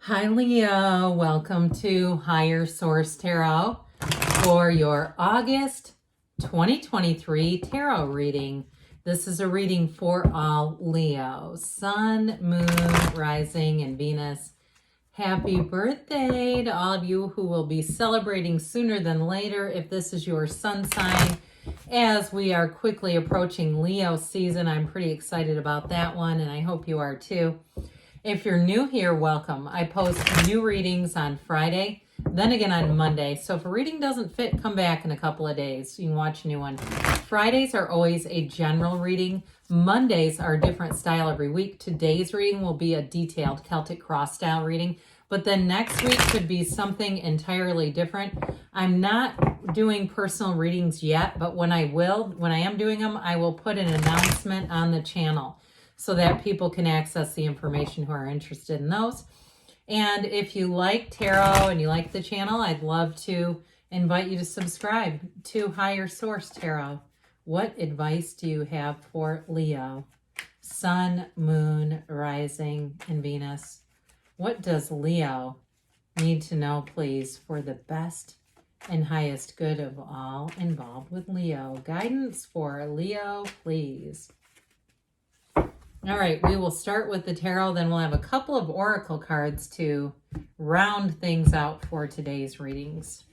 Hi Leo, welcome to Higher Source Tarot for your August 2023 tarot reading. This is a reading for all Leo, Sun, Moon, Rising, and Venus. Happy birthday to all of you who will be celebrating sooner than later if this is your sun sign. As we are quickly approaching Leo season, I'm pretty excited about that one, and I hope you are too. If you're new here, welcome. I post new readings on Friday, then again on Monday. So if a reading doesn't fit, come back in a couple of days. You can watch a new one. Fridays are always a general reading. Mondays are a different style every week. Today's reading will be a detailed Celtic Cross style reading, but then next week could be something entirely different. I'm not doing personal readings yet, but when I am doing them, I will put an announcement on the channel so that people can access the information who are interested in those. And if you like tarot and you like the channel, I'd love to invite you to subscribe to Higher Source Tarot. What advice do you have for Leo? Sun, Moon, Rising, and Venus. What does Leo need to know, please, for the best and highest good of all involved with Leo? Guidance for Leo, please. All right, we will start with the tarot, then we'll have a couple of oracle cards to round things out for today's readings.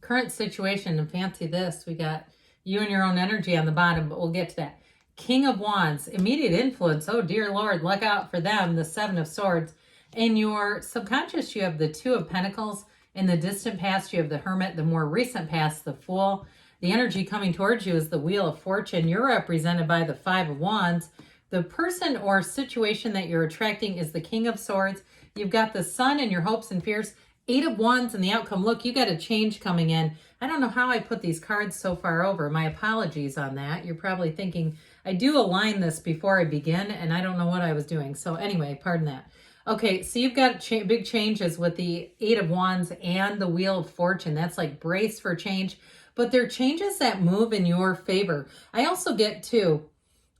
Current situation, and fancy this, we got you and your own energy on the bottom, but we'll get to that. King of Wands, immediate influence. Oh, dear Lord, look out for them. The Seven of Swords. In your subconscious, you have the Two of Pentacles. In the distant past, you have the Hermit. The more recent past, the Fool. The energy coming towards you is the Wheel of Fortune. You're represented by the Five of Wands. The person or situation that you're attracting is the King of Swords. You've got the Sun and your hopes and fears. Eight of Wands and the outcome. Look, you got a change coming in. I don't know how I put these cards so far over. My apologies on that. You're probably thinking, I do align this before I begin, and I don't know what I was doing. So anyway, pardon that. Okay, so you've got big changes with the Eight of Wands and the Wheel of Fortune. That's like brace for change. But they're changes that move in your favor. I also get too,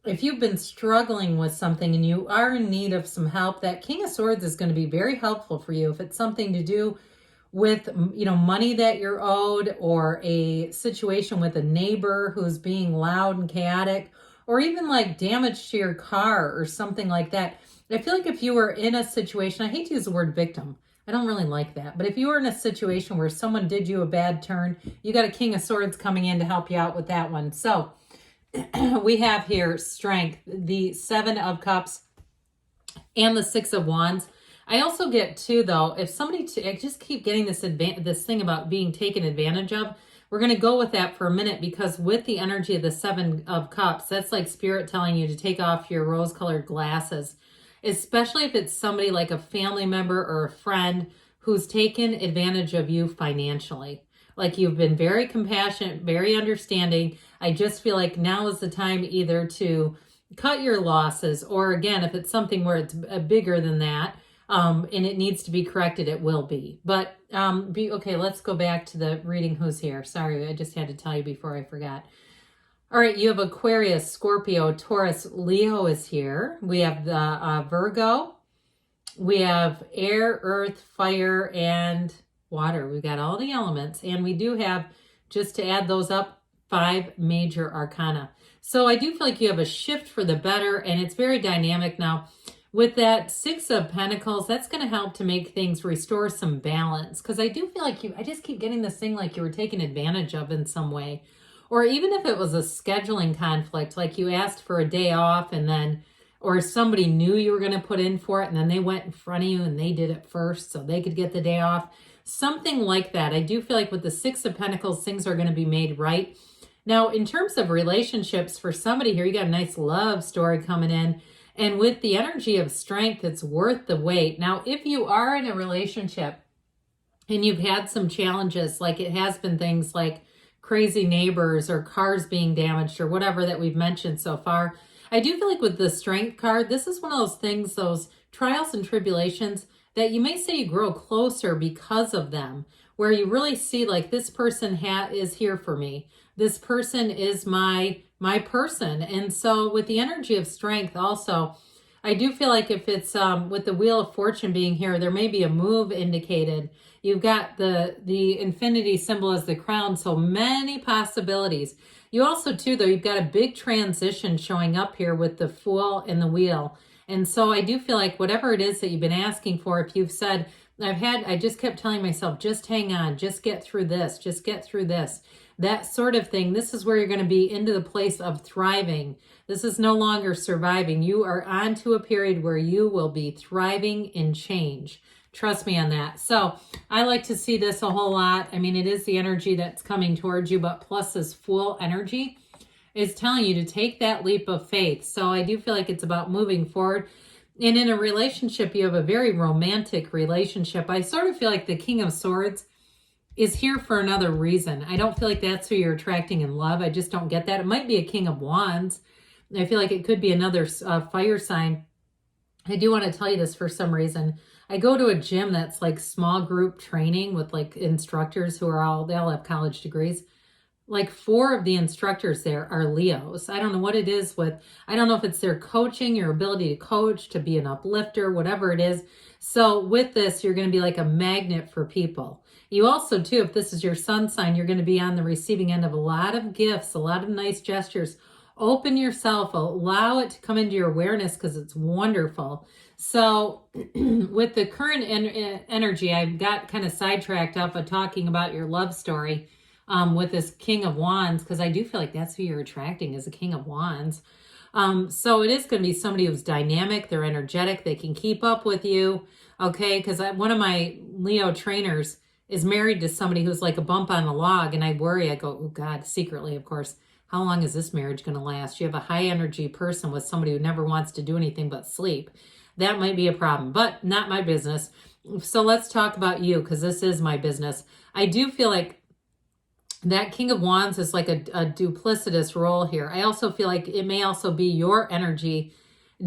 if you've been struggling with something and you are in need of some help, that King of Swords is going to be very helpful for you. If it's something to do with, money that you're owed, or a situation with a neighbor who's being loud and chaotic, or even like damage to your car or something like that. I feel like if you were in a situation, I hate to use the word victim, I don't really like that. But if you were in a situation where someone did you a bad turn, you got a King of Swords coming in to help you out with that one. So we have here strength, the Seven of Cups, and the Six of Wands. I also get too, though, if somebody, I just keep getting this thing about being taken advantage of. We're going to go with that for a minute, because with the energy of the Seven of Cups, that's like Spirit telling you to take off your rose-colored glasses. Especially if it's somebody like a family member or a friend who's taken advantage of you financially. Like, you've been very compassionate, very understanding. I just feel like now is the time either to cut your losses, or again, if it's something where it's bigger than that, and it needs to be corrected, it will be. But okay, let's go back to the reading. Who's here? Sorry, I just had to tell you before I forgot. All right, you have Aquarius, Scorpio, Taurus, Leo is here. We have the Virgo. We have air, earth, fire, and water. We've got all the elements. And we do have, just to add those up, 5 major arcana. So I do feel like you have a shift for the better, and it's very dynamic now. With that Six of Pentacles, that's going to help to make things restore some balance. Because I do feel like I just keep getting this thing like you were taken advantage of in some way. Or even if it was a scheduling conflict, like you asked for a day off and then, or somebody knew you were going to put in for it and then they went in front of you and they did it first so they could get the day off. Something like that. I do feel like with the Six of Pentacles, things are going to be made right. Now, in terms of relationships, for somebody here, you got a nice love story coming in. And with the energy of strength, it's worth the wait. Now, if you are in a relationship and you've had some challenges, like it has been things like crazy neighbors or cars being damaged or whatever that we've mentioned so far, I do feel like with the strength card, this is one of those things, those trials and tribulations that you may say you grow closer because of them, where you really see like this person is here for me. This person is my person. And so with the energy of strength also, I do feel like if it's with the Wheel of Fortune being here, there may be a move indicated. You've got the infinity symbol as the crown, so many possibilities. You also, too, though, you've got a big transition showing up here with the Fool and the Wheel. And so I do feel like whatever it is that you've been asking for, if you've said, I just kept telling myself, just hang on, just get through this, just get through this, that sort of thing. This is where you're going to be into the place of thriving. This is no longer surviving. You are on to a period where you will be thriving in change. Trust me on that. So I like to see this a whole lot. I mean, it is the energy that's coming towards you, but plus this Fool energy is telling you to take that leap of faith. So I do feel like it's about moving forward. And in a relationship, you have a very romantic relationship. I sort of feel like the King of Swords is here for another reason. I don't feel like that's who you're attracting in love. I just don't get that. It might be a King of Wands. I feel like it could be another fire sign. I do want to tell you this for some reason. I go to a gym that's like small group training with like instructors who are they all have college degrees. Like 4 of the instructors there are Leos. I don't know what it is I don't know if it's their coaching, your ability to coach, to be an uplifter, whatever it is. So with this, you're going to be like a magnet for people. You also, too, if this is your sun sign, you're going to be on the receiving end of a lot of gifts, a lot of nice gestures. Open yourself, allow it to come into your awareness because it's wonderful. So with the current energy, I got kind of sidetracked up of talking about your love story with this King of Wands, because I do feel like that's who you're attracting is a King of Wands. So it is going to be somebody who's dynamic, they're energetic, they can keep up with you, okay? Because one of my Leo trainers is married to somebody who's like a bump on a log, and I worry, I go, oh God, secretly, of course, how long is this marriage going to last? You have a high energy person with somebody who never wants to do anything but sleep. That might be a problem, but not my business. So let's talk about you, because this is my business. I do feel like that King of Wands is like a duplicitous role here. I also feel like it may also be your energy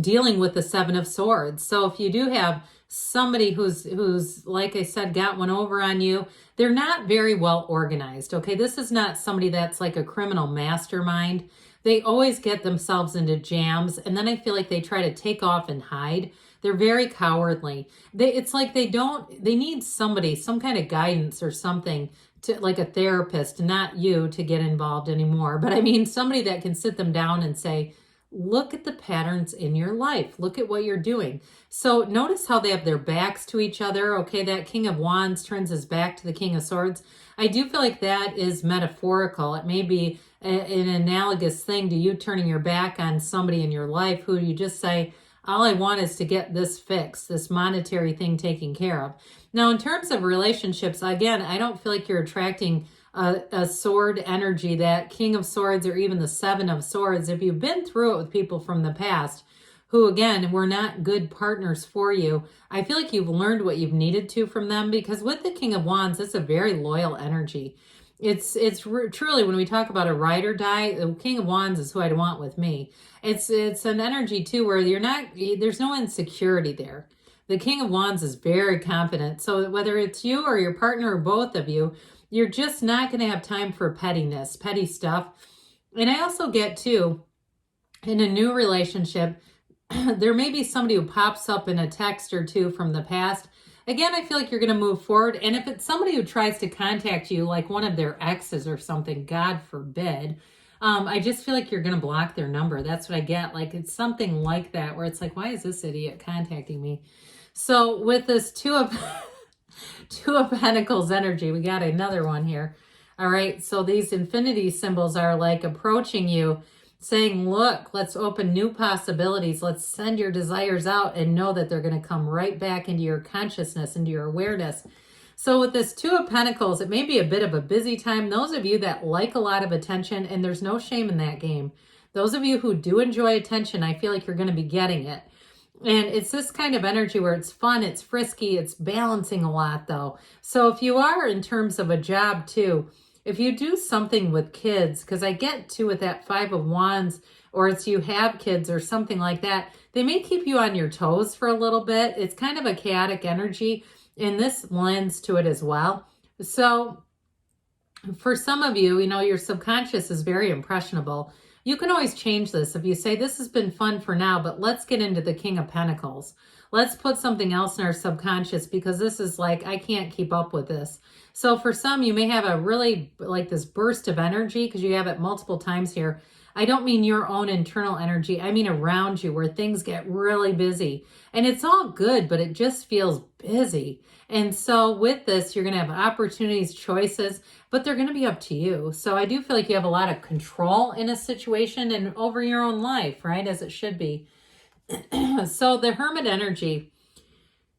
dealing with the 7 of Swords. So if you do have somebody who's like I said, got one over on you, they're not very well organized, okay? This is not somebody that's like a criminal mastermind. They always get themselves into jams, and then I feel like they try to take off and hide. They're very cowardly. It's like they need somebody, some kind of guidance or something, to like a therapist, not you to get involved anymore. But I mean, somebody that can sit them down and say, look at the patterns in your life. Look at what you're doing. So notice how they have their backs to each other. Okay, that King of Wands turns his back to the King of Swords. I do feel like that is metaphorical. It may be an analogous thing to you turning your back on somebody in your life who you just say, all I want is to get this fixed, this monetary thing taken care of. Now, in terms of relationships, again, I don't feel like you're attracting a sword energy, that King of Swords or even the 7 of Swords. If you've been through it with people from the past who, again, were not good partners for you, I feel like you've learned what you've needed to from them, because with the King of Wands, it's a very loyal energy. It's truly, when we talk about a ride or die, the King of Wands is who I'd want with me. It's an energy too where there's no insecurity there. The King of Wands is very confident. So whether it's you or your partner or both of you, you're just not going to have time for pettiness, petty stuff. And I also get too, in a new relationship, there may be somebody who pops up in a text or two from the past. Again, I feel like you're going to move forward. And if it's somebody who tries to contact you, like one of their exes or something, God forbid, I just feel like you're going to block their number. That's what I get. Like it's something like that where it's like, why is this idiot contacting me? So with this Two of Pentacles energy, we got another one here. All right. So these infinity symbols are like approaching you, saying, look, let's open new possibilities. Let's send your desires out and know that they're going to come right back into your consciousness, into your awareness. So with this Two of Pentacles, it may be a bit of a busy time. Those of you that like a lot of attention, and there's no shame in that game. Those of you who do enjoy attention, I feel like you're going to be getting it. And it's this kind of energy where it's fun, it's frisky, it's balancing a lot though. So if you are in terms of a job too, if you do something with kids, because I get to with that 5 of Wands, or it's you have kids or something like that, they may keep you on your toes for a little bit. It's kind of a chaotic energy, and this lends to it as well. So for some of you, you know, your subconscious is very impressionable. you can always change this. If you say, this has been fun for now, but let's get into the King of Pentacles. Let's put something else in our subconscious because this is like, I can't keep up with this. So for some, you may have a really like this burst of energy because you have it multiple times here. I don't mean your own internal energy. I mean around you where things get really busy. And it's all good, but it just feels busy. And so with this, you're going to have opportunities, choices, but they're going to be up to you. So I do feel like you have a lot of control in a situation and over your own life, right? As it should be. So the Hermit energy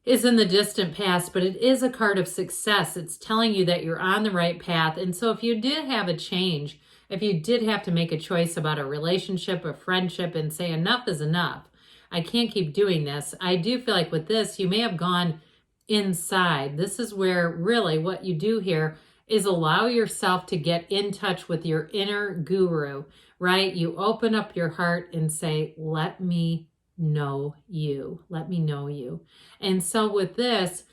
is in the distant past, but it is a card of success. It's telling you that you're on the right path. And so if you did have a change, if you did have to make a choice about a relationship, a friendship, and say enough is enough, I can't keep doing this, I do feel like with this, you may have gone inside. This is where really what you do here is allow yourself to get in touch with your inner guru, right? You open up your heart and say, let me know you. Let me know you. And so with this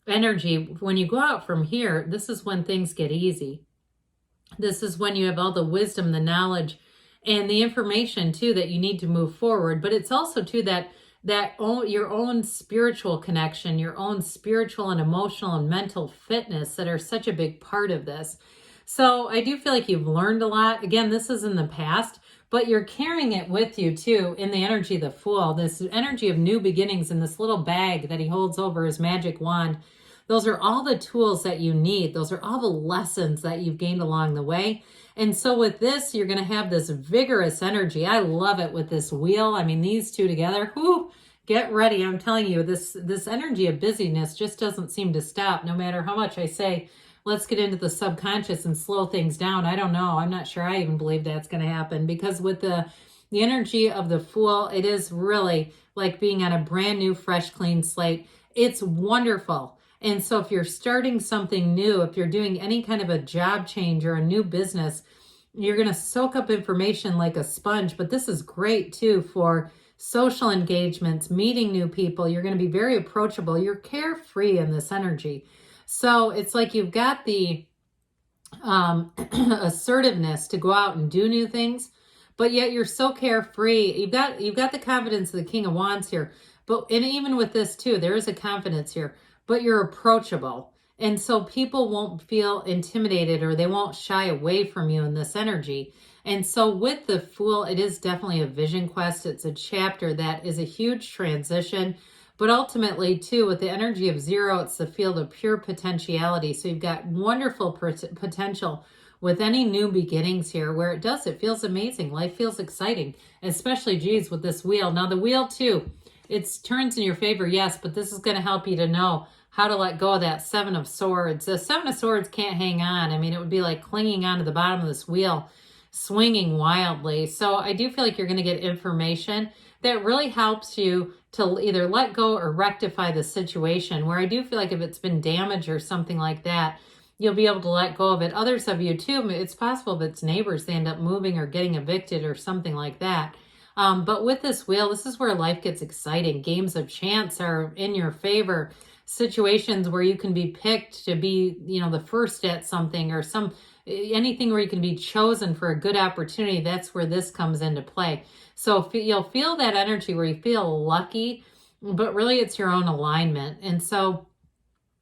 energy, when you go out from here, this is when things get easy. This is when you have all the wisdom, the knowledge, and the information too that you need to move forward. But it's also too that your own spiritual connection, your own spiritual and emotional and mental fitness that are such a big part of this. So I do feel like you've learned a lot. Again, this is in the past, but you're carrying it with you too in the energy of the Fool, this energy of new beginnings in this little bag that he holds over his magic wand. Those are all the tools that you need. Those are all the lessons that you've gained along the way. And so with this, you're going to have this vigorous energy. I love it with this wheel. I mean, these two together, whoo, get ready. I'm telling you, this energy of busyness just doesn't seem to stop no matter how much I say, let's get into the subconscious and slow things down. I don't know. I'm not sure I even believe that's going to happen because with the energy of the Fool, it is really like being on a brand new, fresh, clean slate. It's wonderful. And so if you're starting something new, if you're doing any kind of a job change or a new business, you're going to soak up information like a sponge. But this is great too for social engagements, meeting new people. You're going to be very approachable. You're carefree in this energy. So it's like you've got the assertiveness to go out and do new things, but yet you're so carefree. You've got the confidence of the King of Wands here. And even with this too, there is a confidence here. But you're approachable. And so people won't feel intimidated or they won't shy away from you in this energy. And so with the Fool, it is definitely a vision quest. It's a chapter that is a huge transition. But ultimately, too, with the energy of zero, it's the field of pure potentiality. So you've got wonderful potential with any new beginnings here where it feels amazing. Life feels exciting, especially, geez, with this wheel. Now the wheel, too, it turns in your favor, yes, but this is going to help you to know how to let go of that Seven of Swords. The Seven of Swords can't hang on. I mean, it would be like clinging onto the bottom of this wheel, swinging wildly. So I do feel like you're going to get information that really helps you to either let go or rectify the situation, where I do feel like if it's been damaged or something like that, you'll be able to let go of it. Others of you too, it's possible if it's neighbors, they end up moving or getting evicted or something like that. But with this wheel, this is where life gets exciting. Games of chance are in your favor. Situations where you can be picked to be, the first at something or anything where you can be chosen for a good opportunity. That's where this comes into play. So you'll feel that energy where you feel lucky, but really it's your own alignment. And so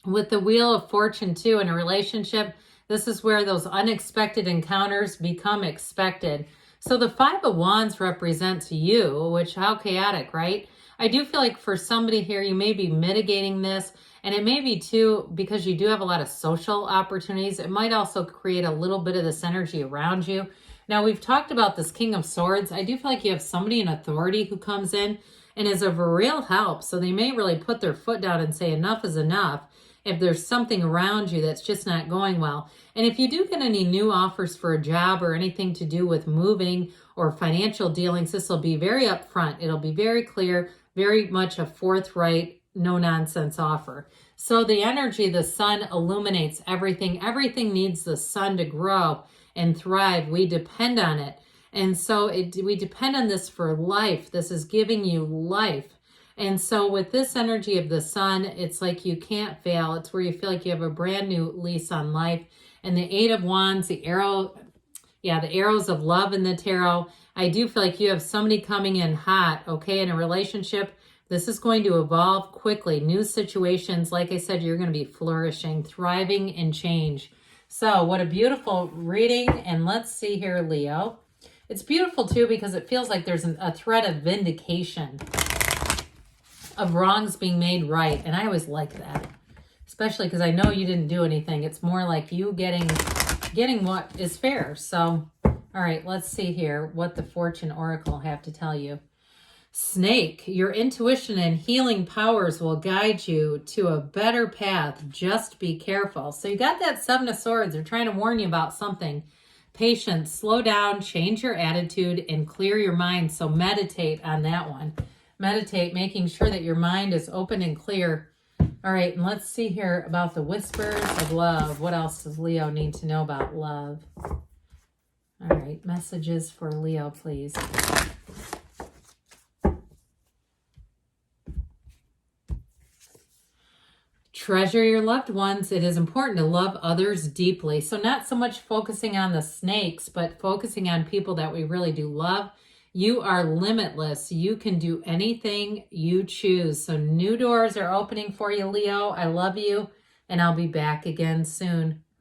with the Wheel of Fortune too, in a relationship, this is where those unexpected encounters become expected. So the Five of Wands represents you, which how chaotic, right? I do feel like for somebody here, you may be mitigating this, and it may be too, because you do have a lot of social opportunities, it might also create a little bit of this energy around you. Now, we've talked about this King of Swords. I do feel like you have somebody in authority who comes in and is of real help. So they may really put their foot down and say enough is enough if there's something around you that's just not going well. And if you do get any new offers for a job or anything to do with moving or financial dealings, this will be very upfront. It'll be very clear, very much a forthright, no-nonsense offer. So the energy, the sun illuminates everything. Everything needs the sun to grow and thrive. We depend on it. And so we depend on this for life. This is giving you life. And so with this energy of the sun, it's like you can't fail. It's where you feel like you have a brand new lease on life. And the Eight of Wands, the arrows of love in the tarot, I do feel like you have somebody coming in hot, okay, in a relationship. This is going to evolve quickly. New situations, like I said, you're going to be flourishing, thriving in change. So what a beautiful reading. And let's see here, Leo. It's beautiful too because it feels like there's a thread of vindication of wrongs being made right. And I always like that, especially because I know you didn't do anything. It's more like you getting what is fair. So, all right, let's see here what the Fortune Oracle have to tell you. Snake, your intuition and healing powers will guide you to a better path. Just be careful. So you got that Seven of Swords. They're trying to warn you about something. Patience, slow down, change your attitude, and clear your mind. So meditate on that one. Meditate, making sure that your mind is open and clear. All right, and let's see here about the whispers of love. What else does Leo need to know about love? All right, messages for Leo, please. Treasure your loved ones. It is important to love others deeply. So not so much focusing on the snakes, but focusing on people that we really do love. You are limitless. You can do anything you choose. So new doors are opening for you, Leo. I love you, and I'll be back again soon.